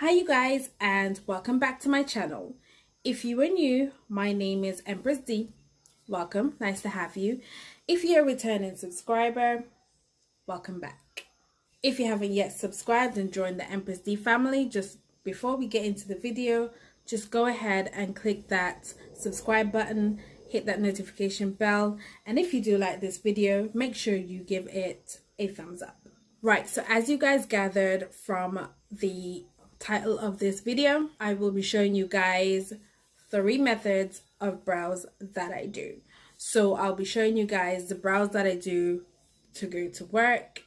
Hi you guys, and welcome back to my channel. If you are new, my name is Empress D. Welcome, nice to have you. If you're a returning subscriber, welcome back. If you haven't yet subscribed and joined the Empress D family, just before we get into the video, just go ahead and click that subscribe button, hit that notification bell, and if you do like this video, make sure you give it a thumbs up. Right, so as you guys gathered from the title of this video, I will be showing you guys 3 methods of brows that I do. So I'll be showing you guys the brows that I do to go to work,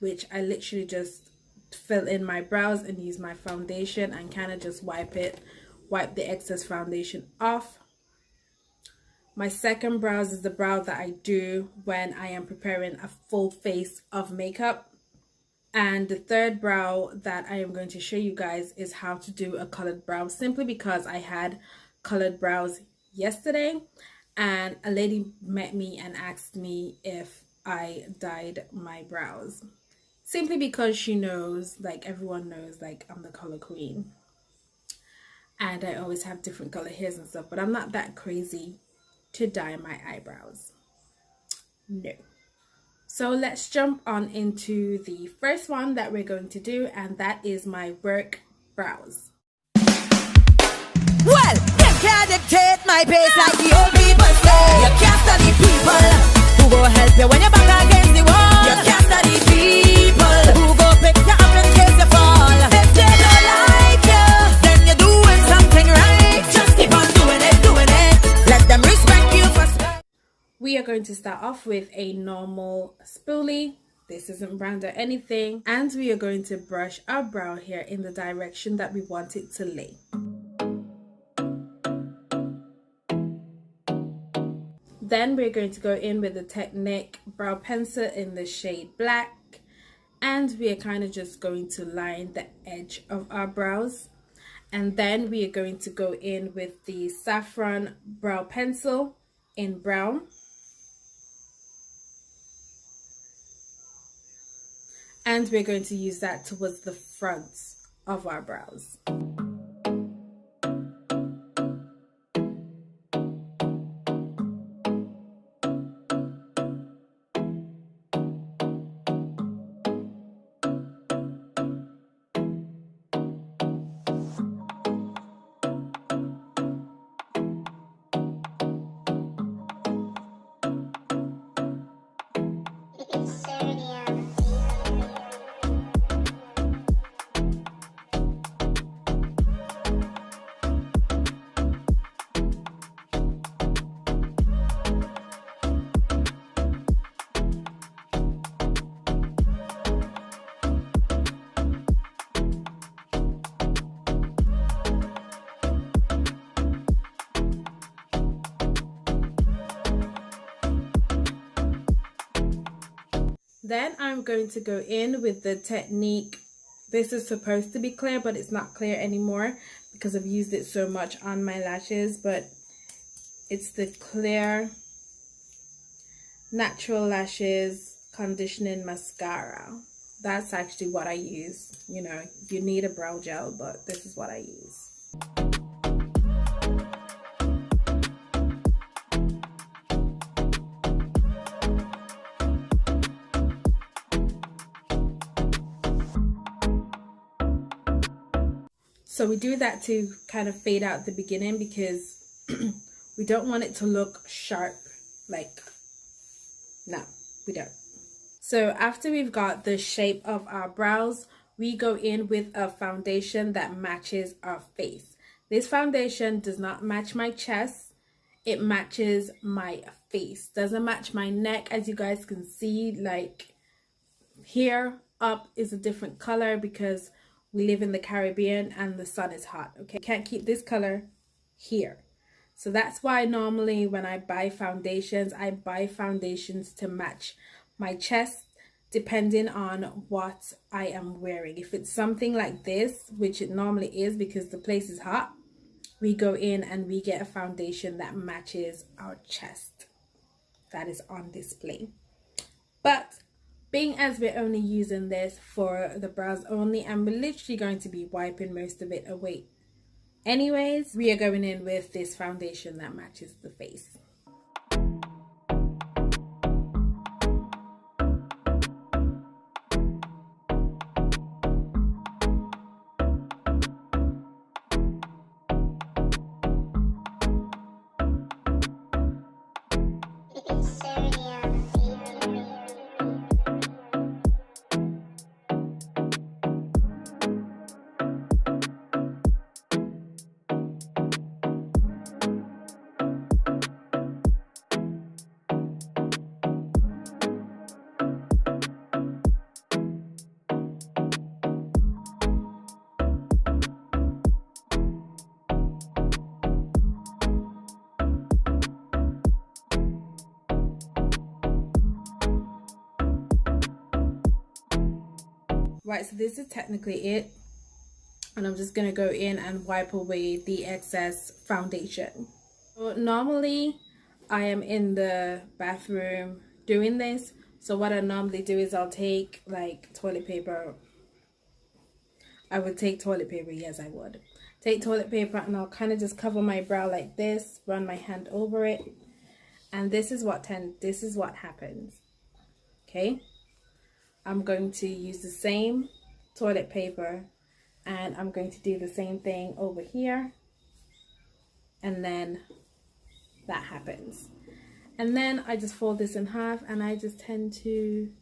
which I literally just fill in my brows and use my foundation and kind of just wipe the excess foundation off. My second brows is the brow that I do when I am preparing a full face of makeup. And the third brow that I am going to show you guys is how to do a colored brow, simply because I had colored brows yesterday and a lady met me and asked me if I dyed my brows, simply because she knows, like everyone knows, like I'm the color queen and I always have different color hairs and stuff, but I'm not that crazy to dye my eyebrows. No. So let's jump on into the first one that we're going to do, and that is my work brows. Well, you can't dictate my pace like the old people say. You can't study people who go help you when you're back against the wall. You can't study people who go pick you up in case you fall. If they don't like you, then you're doing something right. Just keep on doing it, doing it. Let them respect you for spend. We are going to start off with a normal spoolie. This isn't brand or anything. And we are going to brush our brow hair in the direction that we want it to lay. Then we're going to go in with the Technic brow pencil in the shade black. And we are kind of just going to line the edge of our brows. And then we are going to go in with the Saffron brow pencil in brown. And we're going to use that towards the front of our brows. Then I'm going to go in with the Technic. This is supposed to be clear, but it's not clear anymore because I've used it so much on my lashes. But it's the clear natural lashes conditioning mascara. That's actually what I use. You know, you need a brow gel, but this is what I use. So we do that to kind of fade out the beginning because we don't want it to look sharp. No, we don't. So after we've got the shape of our brows, we go in with a foundation that matches our face. This foundation does not match my chest. It matches my face. Doesn't match my neck, as you guys can see. Like here up is a different color because we live in the Caribbean and the sun is hot, okay? Can't keep this color here. So that's why normally when I buy foundations, I buy foundations to match my chest depending on what I am wearing. If it's something like this, which it normally is because the place is hot, we go in and we get a foundation that matches our chest that is on display. But being as we're only using this for the brows only, and we're literally going to be wiping most of it away anyways, we are going in with this foundation that matches the face. Right, so this is technically it, and I'm just gonna go in and wipe away the excess foundation. So normally I am in the bathroom doing this, so what I normally do is I'll take like toilet paper. I would take toilet paper, yes I would take toilet paper, and I'll kind of just cover my brow like this, run my hand over it, and this is what happens. Okay, I'm going to use the same toilet paper, and I'm going to do the same thing over here, and then that happens. And then I just fold this in half, and I just tend to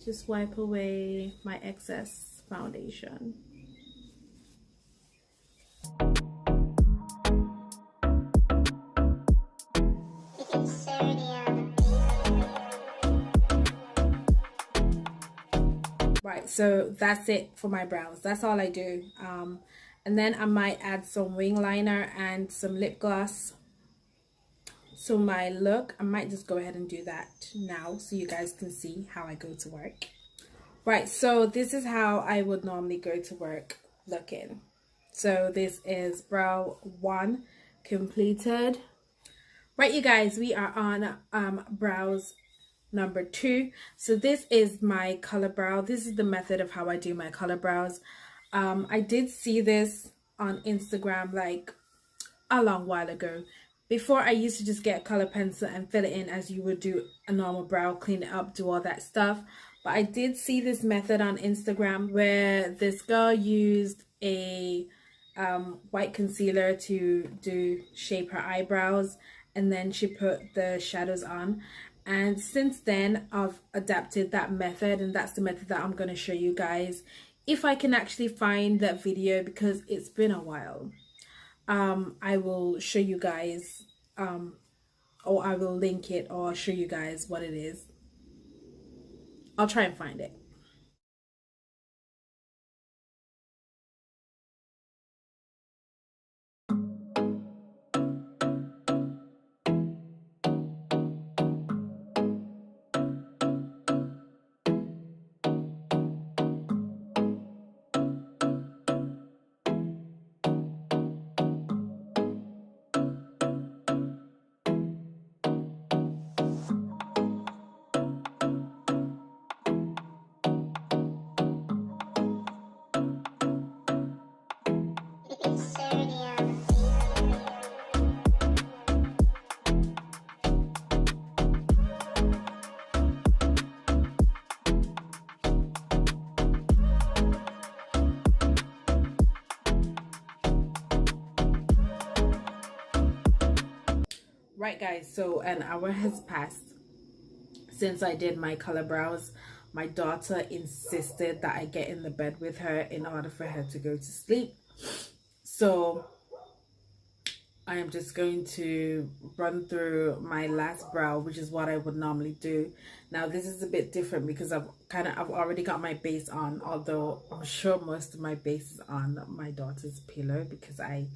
just wipe away my excess foundation. Right, so that's it for my brows. That's all I do. And then I might add some wing liner and some lip gloss. So my look, I might just go ahead and do that now so you guys can see how I go to work. Right, so this is how I would normally go to work looking. So this is brow 1 completed. Right, you guys, we are on brows number 2. So this is my color brow. This is the method of how I do my color brows. I did see this on Instagram like a long while ago. Before, I used to just get a color pencil and fill it in as you would do a normal brow, clean it up, do all that stuff. But I did see this method on Instagram where this girl used a white concealer to shape her eyebrows, and then she put the shadows on. And since then I've adapted that method, and that's the method that I'm going to show you guys if I can actually find that video, because it's been a while. I will show you guys or I will link it, or I'll show you guys what it is. I'll try and find it. Right guys, so an hour has passed since I did my color brows. My daughter insisted that I get in the bed with her in order for her to go to sleep. So I am just going to run through my last brow, which is what I would normally do. Now this is a bit different because I've already got my base on, although I'm sure most of my base is on my daughter's pillow because I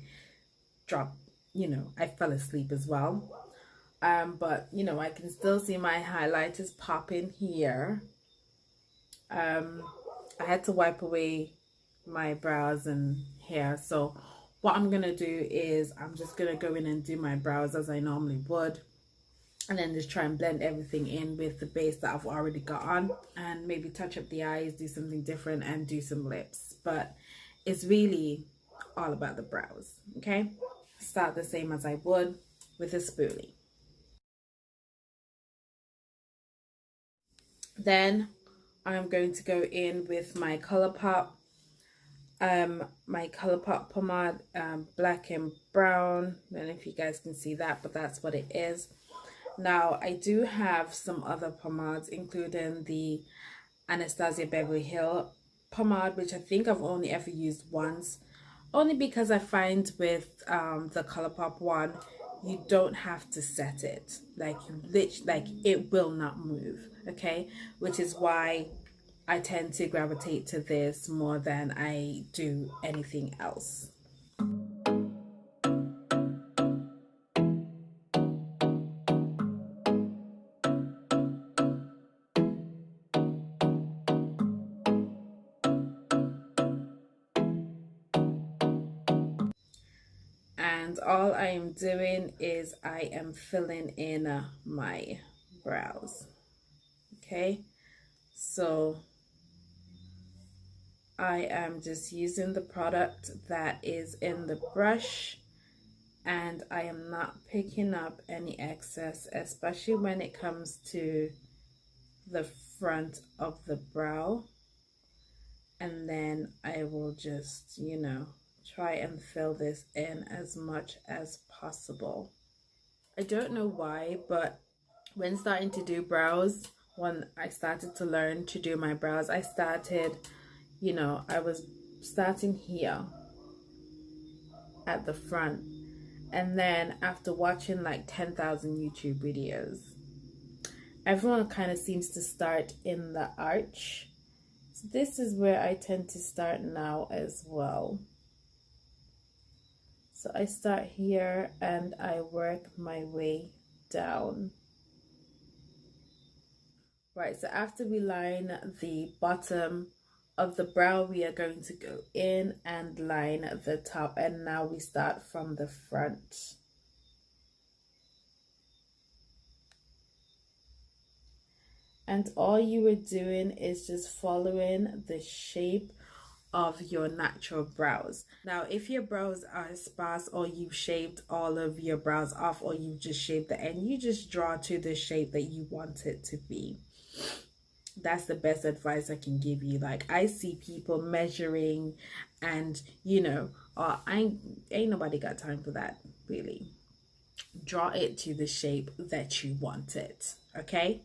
dropped, I fell asleep as well. But I can still see my highlighters popping here. I had to wipe away my brows and hair, so what I'm gonna do is I'm just gonna go in and do my brows as I normally would. and then just try and blend everything in with the base that I've already got on, and maybe touch up the eyes, do something different, and do some lips. But it's really all about the brows. Okay, start the same as I would with a spoolie. Then I'm going to go in with my ColourPop pomade, black and brown. I don't know if you guys can see that, but that's what it is. Now I do have some other pomades, including the Anastasia Beverly Hills pomade, which I think I've only ever used once, only because I find with the ColourPop one, you don't have to set it, like it will not move. Okay, which is why I tend to gravitate to this more than I do anything else. And all I am doing is I am filling in my brows. Okay, so I am just using the product that is in the brush, and I am not picking up any excess, especially when it comes to the front of the brow. And then I will just, you know, try and fill this in as much as possible. I don't know why, but when starting to do brows, when I started to learn to do my brows, I started, you know, I was starting here at the front, and then after watching like 10,000 YouTube videos, everyone kind of seems to start in the arch. So this is where I tend to start now as well. So I start here and I work my way down. Right, so after we line the bottom of the brow, we are going to go in and line the top, and now we start from the front. And all you were doing is just following the shape of your natural brows. Now, if your brows are sparse, or you've shaved all of your brows off, or you just shaved the end, you just draw to the shape that you want it to be. That's the best advice I can give you. Like, I see people measuring, and you know, ain't nobody got time for that, really. Draw it to the shape that you want it. Okay.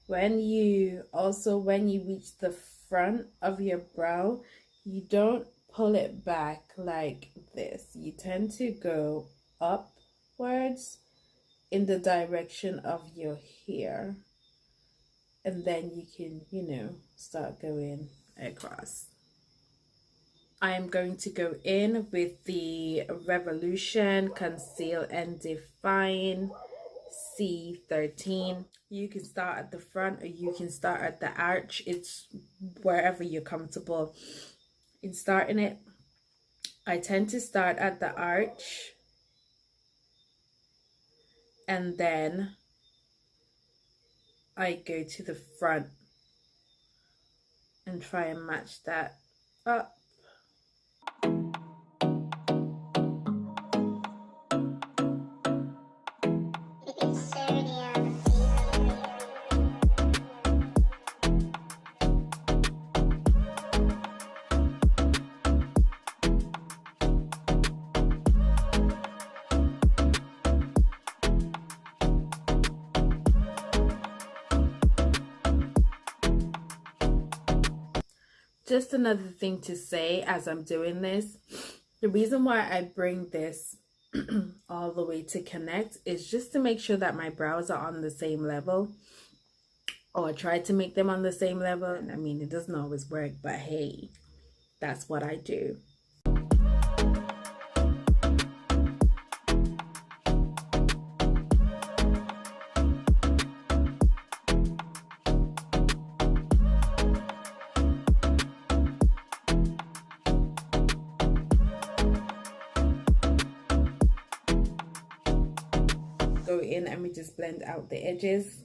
When you reach the front of your brow, you don't pull it back like this. You tend to go upwards in the direction of your hair, and then you can, you know, start going across. I am going to go in with the Revolution Conceal and Define C13. You can start at the front, or you can start at the arch. It's wherever you're comfortable in starting it. I tend to start at the arch, and then I go to the front and try and match that up. Just another thing to say as I'm doing this, the reason why I bring this all the way to connect is just to make sure that my brows are on the same level, or try to make them on the same level. And I mean, it doesn't always work, but hey, that's what I do. go in and we just blend out the edges.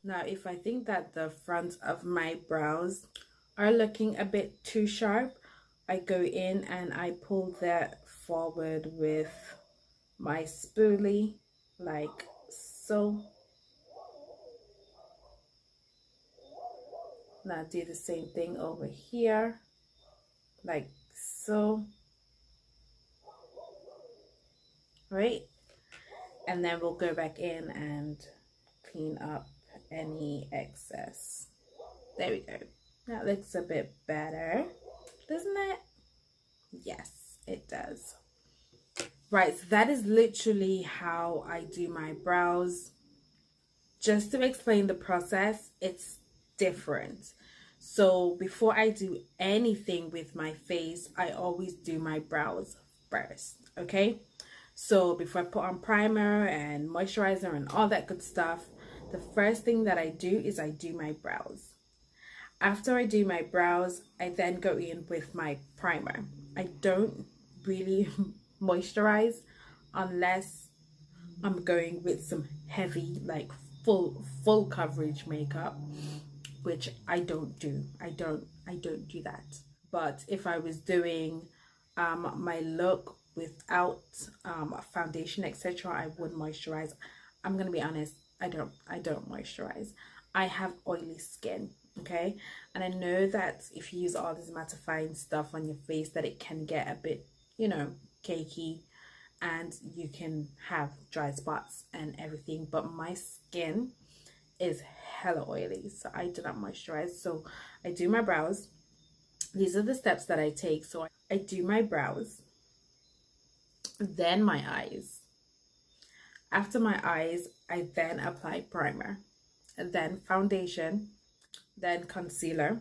Now, if I think that the front of my brows are looking a bit too sharp, I go in and I pull that forward with my spoolie, like so. Now do the same thing over here, like so. Right? And then we'll go back in and clean up any excess. There we go. That looks a bit better, doesn't it? Yes, it does. Right, so that is literally how I do my brows. Just to explain the process, it's different. So before I do anything with my face, I always do my brows first, okay? So before I put on primer and moisturizer and all that good stuff, the first thing that I do is I do my brows. After I do my brows, I then go in with my primer. I don't really moisturize unless I'm going with some heavy, like full coverage makeup, which I don't do. I don't do that. But if I was doing my look without foundation, etc., I would moisturize. I'm gonna be honest, I don't moisturize. I have oily skin, okay, and I know that if you use all this mattifying stuff on your face that it can get a bit, you know, cakey and you can have dry spots and everything, but my skin is hella oily, so I do not moisturize. So I do my brows. These are the steps that I take. So I do my brows, then my eyes. After my eyes, I then apply primer, and then foundation, then concealer,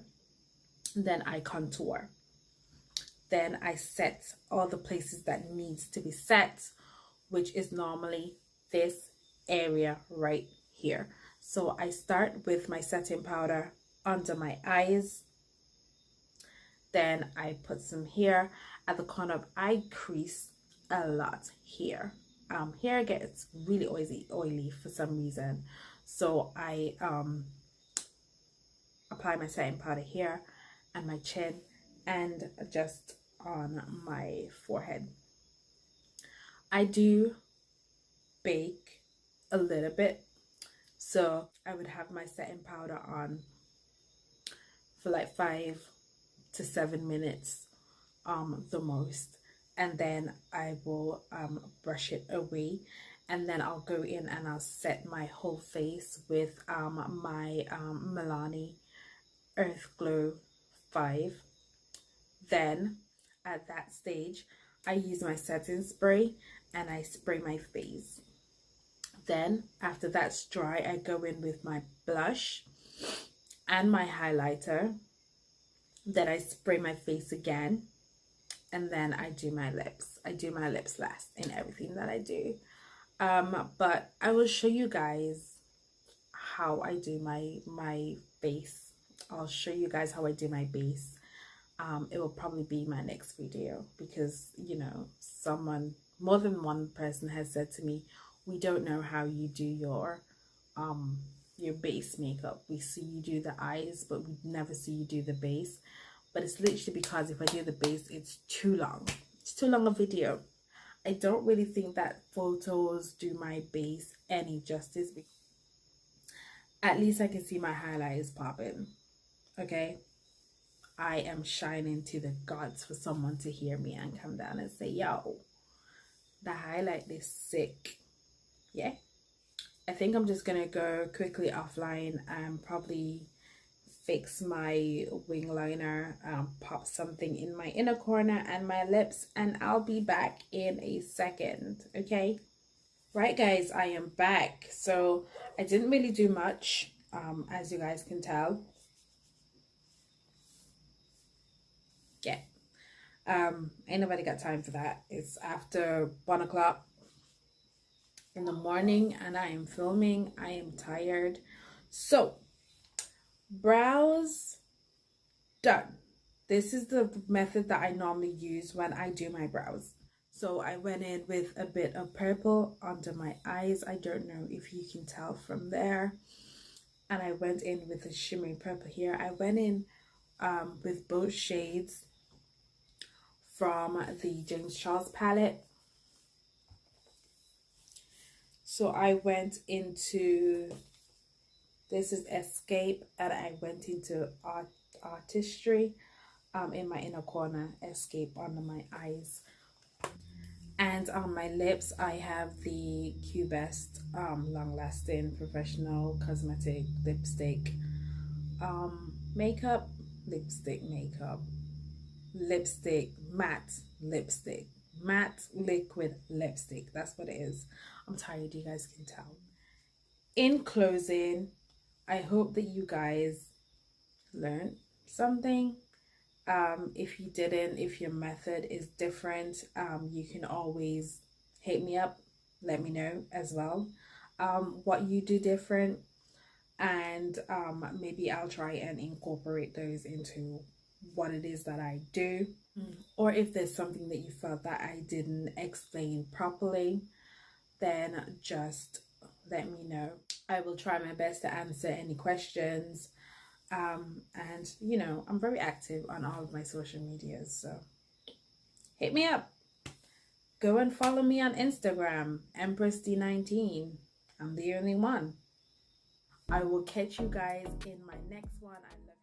then I contour. Then I set all the places that needs to be set, which is normally this area right here. So I start with my setting powder under my eyes. Then I put some here at the corner of eye crease a lot here. Here gets really oily for some reason. So I apply my setting powder here and my chin and just on my forehead. I do bake a little bit, so I would have my setting powder on for like 5 to 7 minutes the most, and then I will brush it away, and then I'll go in and I'll set my whole face with my Milani Earth Glow 5. Then at that stage I use my setting spray and I spray my face. Then after that's dry, I go in with my blush and my highlighter. Then I spray my face again, and then I do my lips. I do my lips last in everything that I do. But I will show you guys how I do my base. I'll show you guys how I do my base. It will probably be my next video, because you know, more than one person has said to me, we don't know how you do your base makeup. We see you do the eyes, but we never see you do the base. But it's literally because if I do the base, it's too long. It's too long a video. I don't really think that photos do my base any justice. At least I can see my highlight is popping. Okay, I am shining to the gods for someone to hear me and come down and say, yo, the highlight is sick. yeah, I think I'm just gonna go quickly offline and probably fix my wing liner, pop something in my inner corner and my lips, and I'll be back in a second. Okay, right guys, I am back. So I didn't really do much, as you guys can tell. Yeah, ain't nobody got time for that. It's after 1 o'clock in the morning and I am filming. I am tired. So brows done. This is the method that I normally use when I do my brows. So I went in with a bit of purple under my eyes. I don't know if you can tell from there. And I went in with a shimmery purple here. I went in with both shades from the James Charles palette. So I went into, this is Escape, and I went into Artistry in my inner corner, Escape under my eyes. And on my lips, I have the Q-Best long-lasting professional cosmetic lipstick makeup, matte liquid lipstick. That's what it is. I'm tired, you guys can tell. In closing, I hope that you guys learned something. If you didn't, if your method is different, you can always hit me up, let me know as well what you do different, and maybe I'll try and incorporate those into what it is that I do. Or if there's something that you felt that I didn't explain properly, then just let me know. I will try my best to answer any questions. And you know, I'm very active on all of my social medias, so hit me up. Go and follow me on Instagram, EmpressD19. I'm the only one. I will catch you guys in my next one. I love